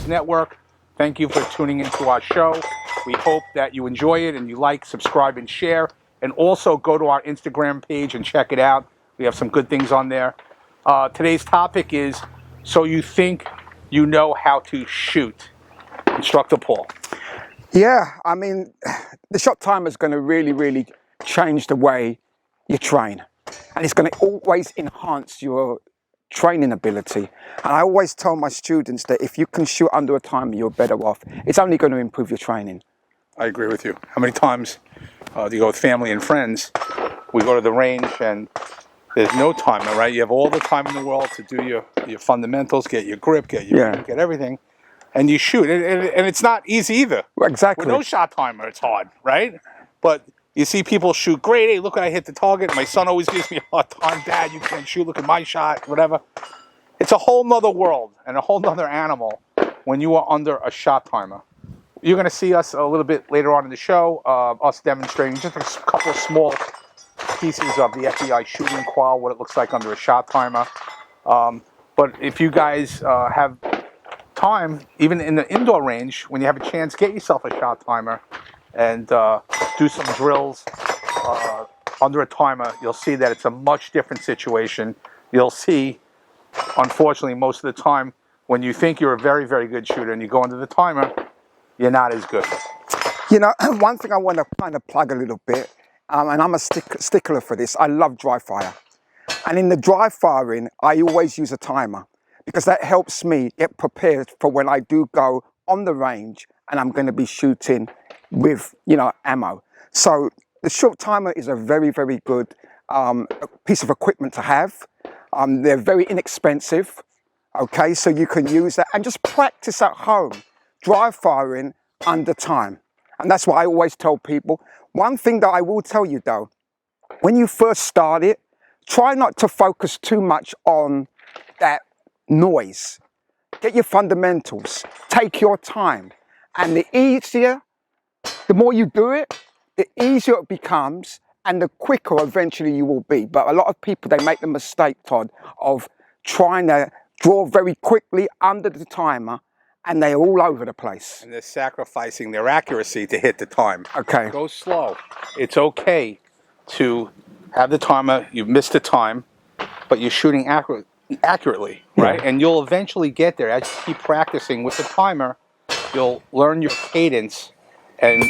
Network. Thank you for tuning into our show. We hope that you enjoy it and you like, subscribe, and share. And also go to our Instagram page and check it out. We have some good things on there. Today's topic is, so you think you know how to shoot. Instructor Paul. Yeah, I mean, the shot timer is going to really change the way you train. And it's going to always enhance your training ability. And I always tell my students that if you can shoot under a timer, you're better off. It's only going to improve your training. I agree with you. How many times do you go with family and friends? We go to the range and there's no timer, right? You have all the time in the world to do your fundamentals, get your grip, get everything, and you shoot. And it's not easy either. Exactly. With no shot timer, it's hard, right? But you see people shoot great. Hey, look, I hit the target. My son always gives me a hard time. Dad, you can't shoot. Look at my shot, whatever. It's a whole nother world and a whole nother animal when you are under a shot timer. You're going to see us a little bit later on in the show, us demonstrating just a couple of small pieces of the FBI shooting qual, what it looks like under a shot timer. But if you guys have time, even in the indoor range, when you have a chance, get yourself a shot timer and do some drills under a timer. You'll see that it's a much different situation. You'll see, unfortunately, most of the time, when you think you're a very good shooter and you go under the timer, you're not as good. You know, one thing I want to kind of plug a little bit, and I'm a stickler for this, I love dry fire. And in the dry firing, I always use a timer because that helps me get prepared for when I do go on the range and I'm going to be shooting with, ammo. So the short timer is a very good piece of equipment to have. They're very inexpensive. Okay, so you can use that and just practice at home, dry firing under time. And that's what I always tell people. One thing that I will tell you though, when you first start it, try not to focus too much on that noise. Get your fundamentals, take your time. And the more you do it, the easier it becomes and the quicker eventually you will be. But a lot of people, they make the mistake, Todd, of trying to draw very quickly under the timer and they're all over the place. And they're sacrificing their accuracy to hit the time. Okay. Go slow. It's okay to have the timer, you've missed the time, but you're shooting accurately, right? And you'll eventually get there. As you keep practicing with the timer, you'll learn your cadence. And,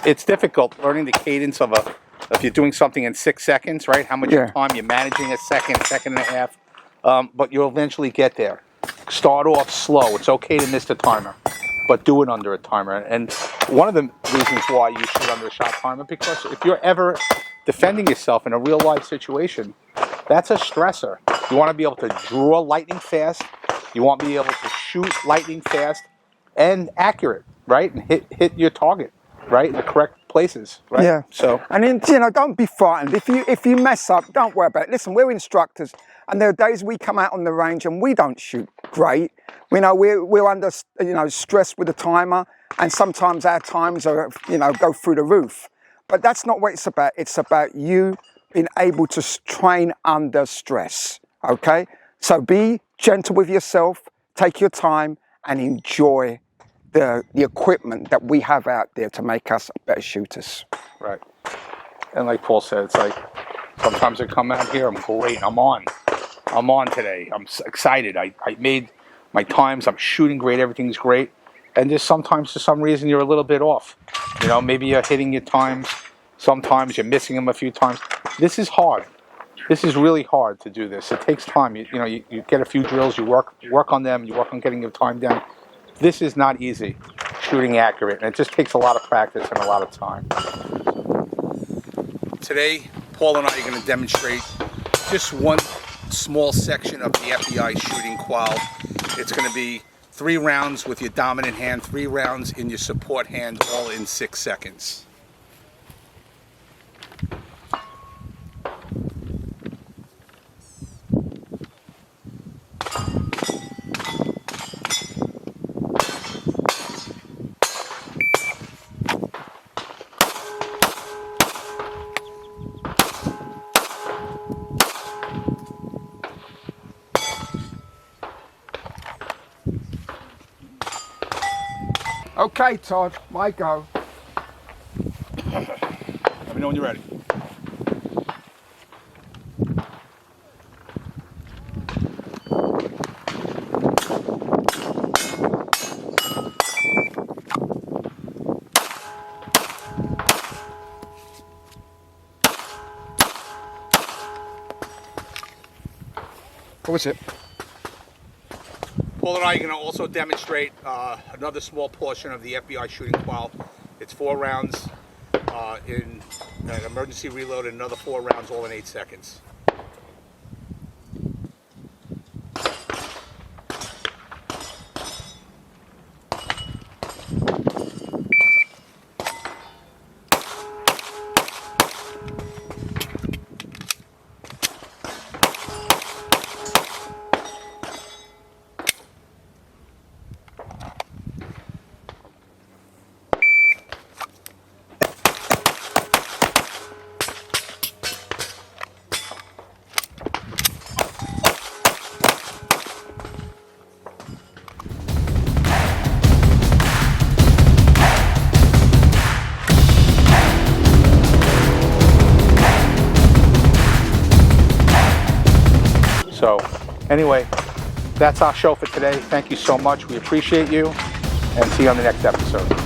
it's difficult learning the cadence if you're doing something in 6 seconds, right? How much time you're managing a second and a half. But you'll eventually get there. Start off slow. It's okay to miss the timer, but do it under a timer. And one of the reasons why you shoot under a shot timer, because if you're ever defending yourself in a real life situation, that's a stressor. You want to be able to draw lightning fast. You want to be able to shoot lightning fast and accurate, right? And hit your target, right, in the correct places, right? Yeah. So, and then, don't be frightened. If you mess up, don't worry about it. Listen, we're instructors, and there are days we come out on the range and we don't shoot great. We're under stress with the timer, and sometimes our times are go through the roof. But that's not what it's about. It's about you being able to train under stress. Okay. So be gentle with yourself. Take your time and enjoy the equipment that we have out there to make us better shooters. Right. And like Paul said, it's like sometimes I come out here, I'm great, I'm on today, I'm excited, I made my times, I'm shooting great, everything's great. And just sometimes for some reason you're a little bit off. Maybe you're hitting your times, sometimes you're missing them a few times. This is hard. This is really hard to do this. It takes time. You get a few drills, you work on them, you work on getting your time down. This is not easy, shooting accurate, and it just takes a lot of practice and a lot of time. Today, Paul and I are going to demonstrate just one small section of the FBI shooting qual. It's going to be 3 rounds with your dominant hand, 3 rounds in your support hand, all in 6 seconds. Okay, Todd, my go. Let me know when you're ready. What was it? Paul and I are going to also demonstrate another small portion of the FBI shooting qual. It's 4 rounds in an emergency reload and another 4 rounds all in 8 seconds. So anyway, that's our show for today. Thank you so much. We appreciate you, and see you on the next episode.